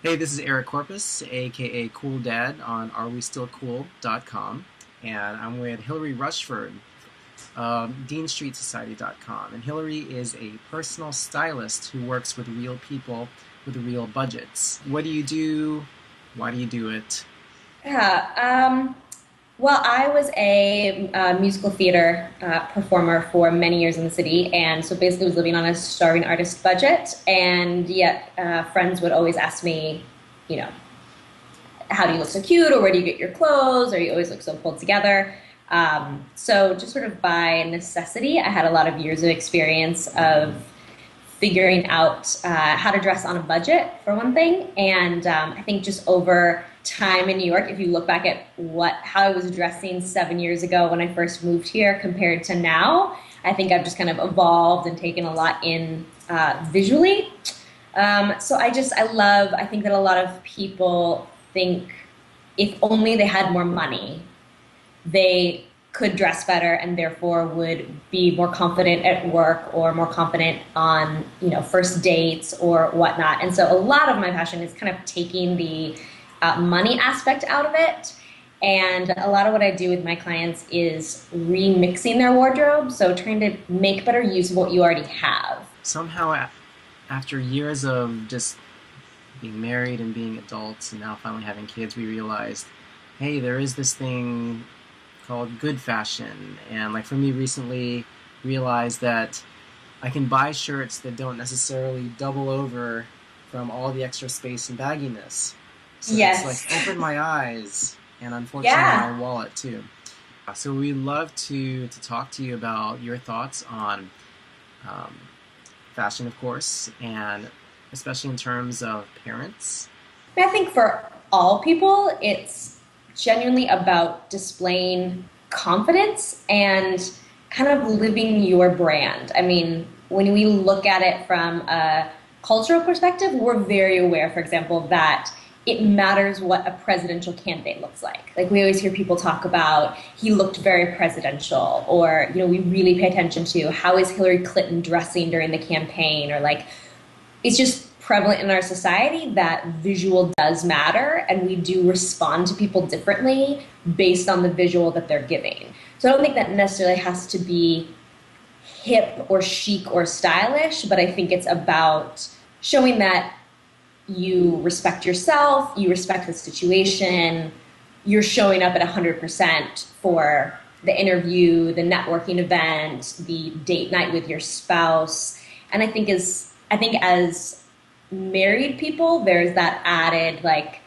Hey, this is Eric Corpus, aka Cool Dad on arewestillcool.com, and I'm with Hilary Rushford, DeanStreetSociety.com. And Hilary is a personal stylist who works with real people with real budgets. What do you do? Why do you do it? Yeah. Well, I was a musical theater performer for many years in the city, and so basically was living on a starving artist budget. And yet, friends would always ask me, you know, how do you look so cute, or where do you get your clothes, or you always look so pulled together. So just sort of by necessity, I had a lot of years of experience of figuring out how to dress on a budget for one thing, and I think just over time in New York, if you look back at what how I was dressing 7 years ago when I first moved here compared to now, I think I've just kind of evolved and taken a lot in visually. So I think that a lot of people think if only they had more money, they could dress better and therefore would be more confident at work or more confident on, first dates or whatnot. And so a lot of my passion is kind of taking the money aspect out of it. And a lot of what I do with my clients is remixing their wardrobe. So trying to make better use of what you already have. Somehow, after years of just being married and being adults and now finally having kids, we realized, hey, there is this thing called good fashion. And like for me recently, realized that I can buy shirts that don't necessarily double over from all the extra space and bagginess. So it's like Yes. opened my eyes and unfortunately Yeah. my wallet too. So we'd love to talk to you about your thoughts on um, fashion, of course, and especially in terms of parents. I think for all people, it's genuinely about displaying confidence and kind of living your brand. I mean, when we look at it from a cultural perspective, we're very aware, for example, that it matters what a presidential candidate looks like. Like we always hear people talk about he looked very presidential, or we really pay attention to how is Hillary Clinton dressing during the campaign, or like it's just prevalent in our society that visual does matter and we do respond to people differently based on the visual that they're giving. So I don't think that necessarily has to be hip or chic or stylish, but I think it's about showing that you respect yourself, you respect the situation, you're showing up at 100% for the interview, the networking event, the date night with your spouse. And I think as married people, there's that added like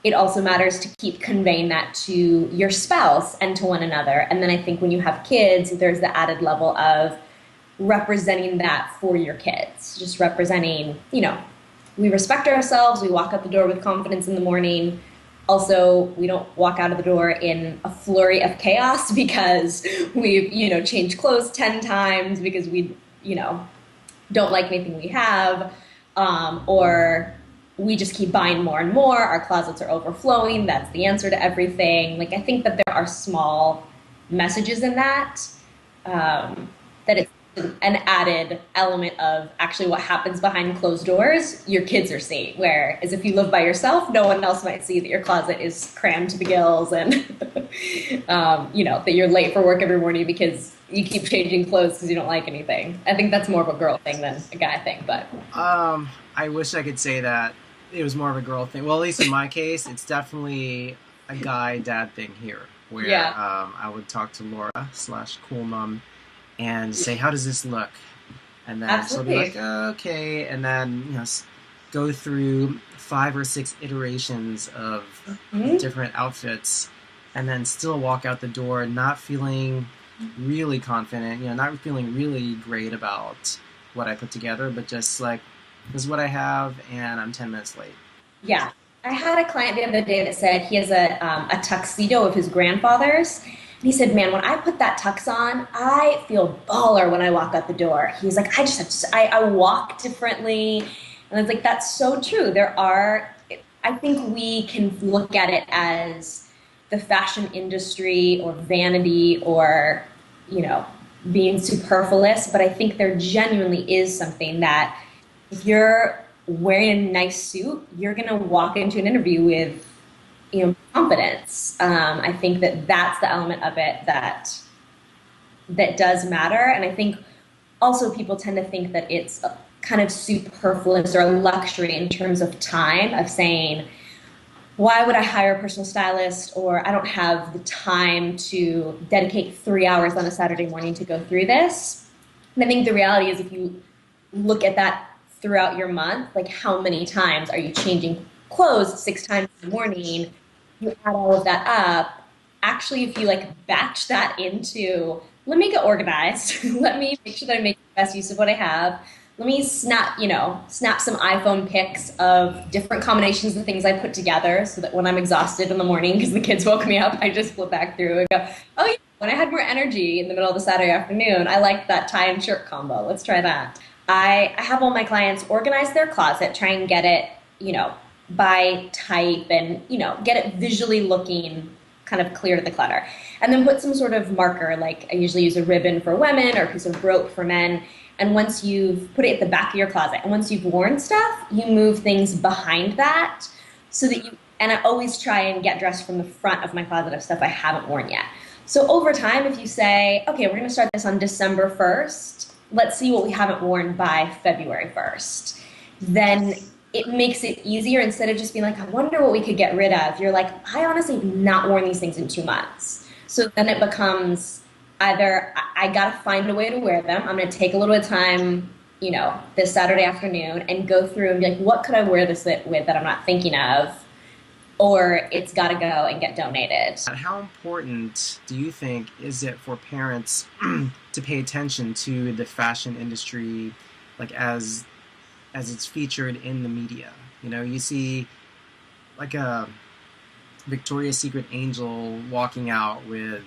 it also matters to keep conveying that to your spouse and to one another. And then I think when you have kids, there's the added level of representing that for your kids, just representing, we respect ourselves, we walk out the door with confidence in the morning. Also, we don't walk out of the door in a flurry of chaos because we've, changed clothes 10 times because we, don't like anything we have, or we just keep buying more and more. Our closets are overflowing. That's the answer to everything. Like, I think that there are small messages in that, that it's an added element of actually what happens behind closed doors, your kids are seeing. Whereas if you live by yourself, no one else might see that your closet is crammed to the gills and, that you're late for work every morning because you keep changing clothes because you don't like anything. I think that's more of a girl thing than a guy thing, but I wish I could say that it was more of a girl thing. Well, at least in my case, it's definitely a guy dad thing here, where yeah, I would talk to Laura slash cool mom and say, "How does this look?" And then she'll be like, absolutely. "Okay," and then go through 5 or 6 iterations of Mhm. different outfits, and then still walk out the door not feeling really confident, not feeling really great about what I put together, but just like, this is what I have, and I'm 10 minutes late. Yeah. I had a client the other day that said he has a tuxedo of his grandfather's. And he said, man, when I put that tux on, I feel baller when I walk out the door. He's like, I just have to, I walk differently. And I was like, that's so true. I think we can look at it as the fashion industry or vanity or, you know, being superfluous. But I think there genuinely is something that if you're wearing a nice suit, you're going to walk into an interview with, confidence. I think that that's the element of it that does matter. And I think also people tend to think that it's kind of superfluous or a luxury in terms of time of saying, why would I hire a personal stylist, or I don't have the time to dedicate 3 hours on a Saturday morning to go through this. And I think the reality is if you look at that throughout your month, like how many times are you changing clothes 6 times in the morning? You add all of that up. Actually, if you like batch that into, let me get organized. Let me make sure that I make the best use of what I have. Let me snap some iPhone pics of different combinations of things I put together so that when I'm exhausted in the morning because the kids woke me up, I just flip back through and go, oh yeah, when I had more energy in the middle of the Saturday afternoon, I liked that tie and shirt combo. Let's try that. I have all my clients organize their closet, try and get it, by type and, get it visually looking kind of clear to the clutter. And then put some sort of marker, like I usually use a ribbon for women or a piece of rope for men. And once you've put it at the back of your closet, and once you've worn stuff, you move things behind that so that and I always try and get dressed from the front of my closet of stuff I haven't worn yet. So over time, if you say, okay, we're going to start this on December 1st, let's see what we haven't worn by February 1st, then it makes it easier instead of just being like, I wonder what we could get rid of. You're like, I honestly have not worn these things in 2 months. So then it becomes either I got to find a way to wear them. I'm going to take a little bit of time, this Saturday afternoon and go through and be like, what could I wear this with that I'm not thinking of? Or it's got to go and get donated. How important do you think is it for parents to pay attention to the fashion industry, like as it's featured in the media? You see like a Victoria's Secret angel walking out with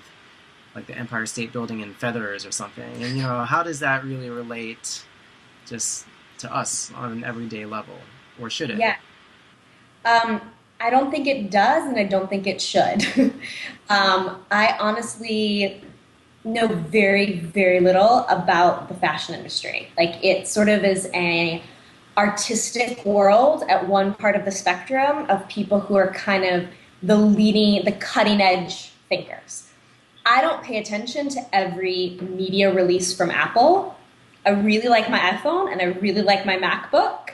like the Empire State Building in feathers or something. And how does that really relate just to us on an everyday level? Or should it? Yeah. I don't think it does, and I don't think it should. I honestly know very, very little about the fashion industry. Like it sort of is a artistic world at one part of the spectrum of people who are kind of the cutting edge thinkers. I don't pay attention to every media release from Apple. I really like my iPhone and I really like my MacBook.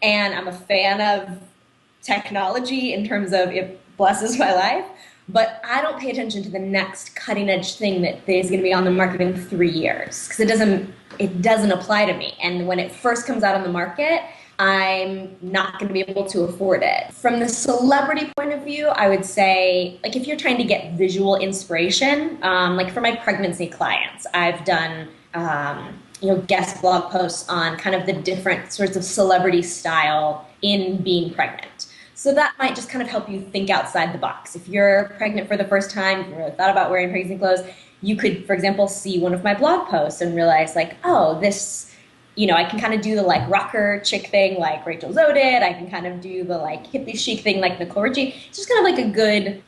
And I'm a fan of technology in terms of it blesses my life. But I don't pay attention to the next cutting edge thing that is going to be on the market in 3 years because it doesn't apply to me. And when it first comes out on the market, I'm not going to be able to afford it. From the celebrity point of view, I would say, like if you're trying to get visual inspiration, like for my pregnancy clients, I've done, guest blog posts on kind of the different sorts of celebrity style in being pregnant. So that might just kind of help you think outside the box. If you're pregnant for the first time, if you really thought about wearing pregnancy clothes, you could, for example, see one of my blog posts and realize like, oh, this, I can kind of do the like rocker chick thing like Rachel Zoe did. I can kind of do the like hippie chic thing like Nicole Richie. It's just kind of like a good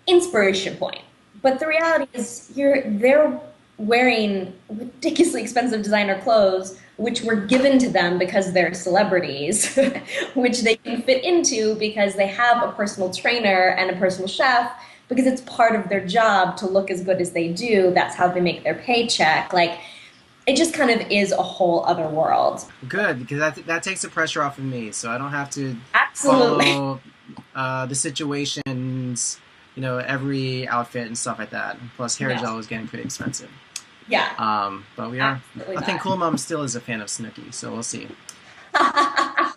inspiration point. But the reality is they're wearing ridiculously expensive designer clothes, which were given to them because they're celebrities, which they can fit into because they have a personal trainer and a personal chef, because it's part of their job to look as good as they do. That's how they make their paycheck. Like, it just kind of is a whole other world. Good, because that takes the pressure off of me, so I don't have to Absolutely follow the situations, every outfit and stuff like that. Plus, hair gel is getting pretty expensive. Yeah. But we are. I think Cool Mom still is a fan of Snooki, so we'll see. I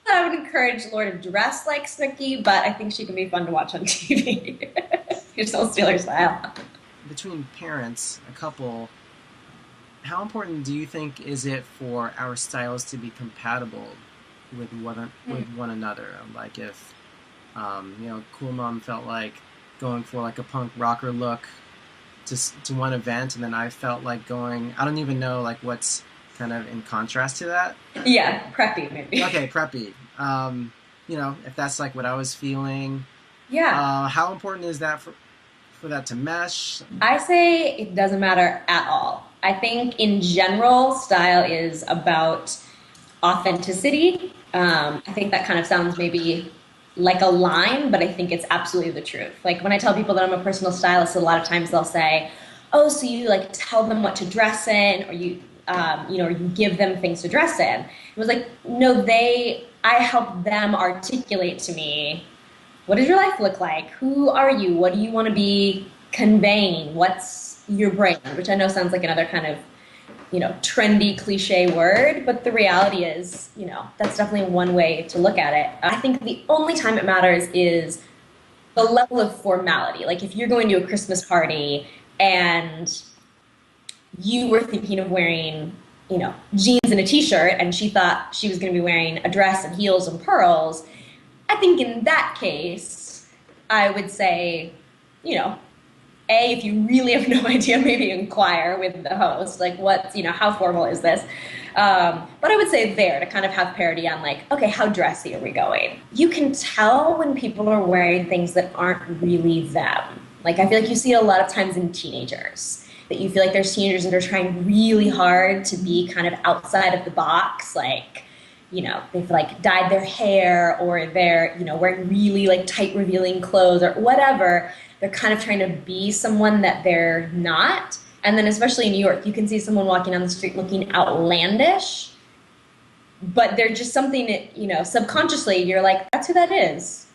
would encourage Laura to dress like Snooki, but I think she can be fun to watch on TV. You're so Steeler style. Between parents, a couple, how important do you think is it for our styles to be compatible with one another? Like if, Cool Mom felt like going for like a punk rocker look to one event, and then I felt like going, I don't even know like what's kind of in contrast to that. Yeah, preppy maybe. Okay, preppy. If that's like what I was feeling. Yeah. How important is that for that to mesh? I say it doesn't matter at all. I think in general, style is about authenticity. I think that kind of sounds maybe like a line, but I think it's absolutely the truth. Like when I tell people that I'm a personal stylist, a lot of times they'll say, "Oh, so you like tell them what to dress in, or or you give them things to dress in." It was like, no, I help them articulate to me, what does your life look like? Who are you? What do you want to be conveying? What's your brand? Which I know sounds like another kind of trendy cliche word, but the reality is, that's definitely one way to look at it. I think the only time it matters is the level of formality. Like if you're going to a Christmas party and you were thinking of wearing, jeans and a t-shirt and she thought she was going to be wearing a dress and heels and pearls, I think in that case, I would say, you know, if you really have no idea, maybe inquire with the host, like how formal is this? But I would say there to kind of have parity on like, okay, how dressy are we going? You can tell when people are wearing things that aren't really them. Like I feel like you see it a lot of times in teenagers, that you feel like there's teenagers that are trying really hard to be kind of outside of the box, like, they've like dyed their hair or they're, wearing really like tight revealing clothes or whatever. They're kind of trying to be someone that they're not. And then especially in New York, you can see someone walking down the street looking outlandish, but they're just something that, subconsciously you're like, that's who that is.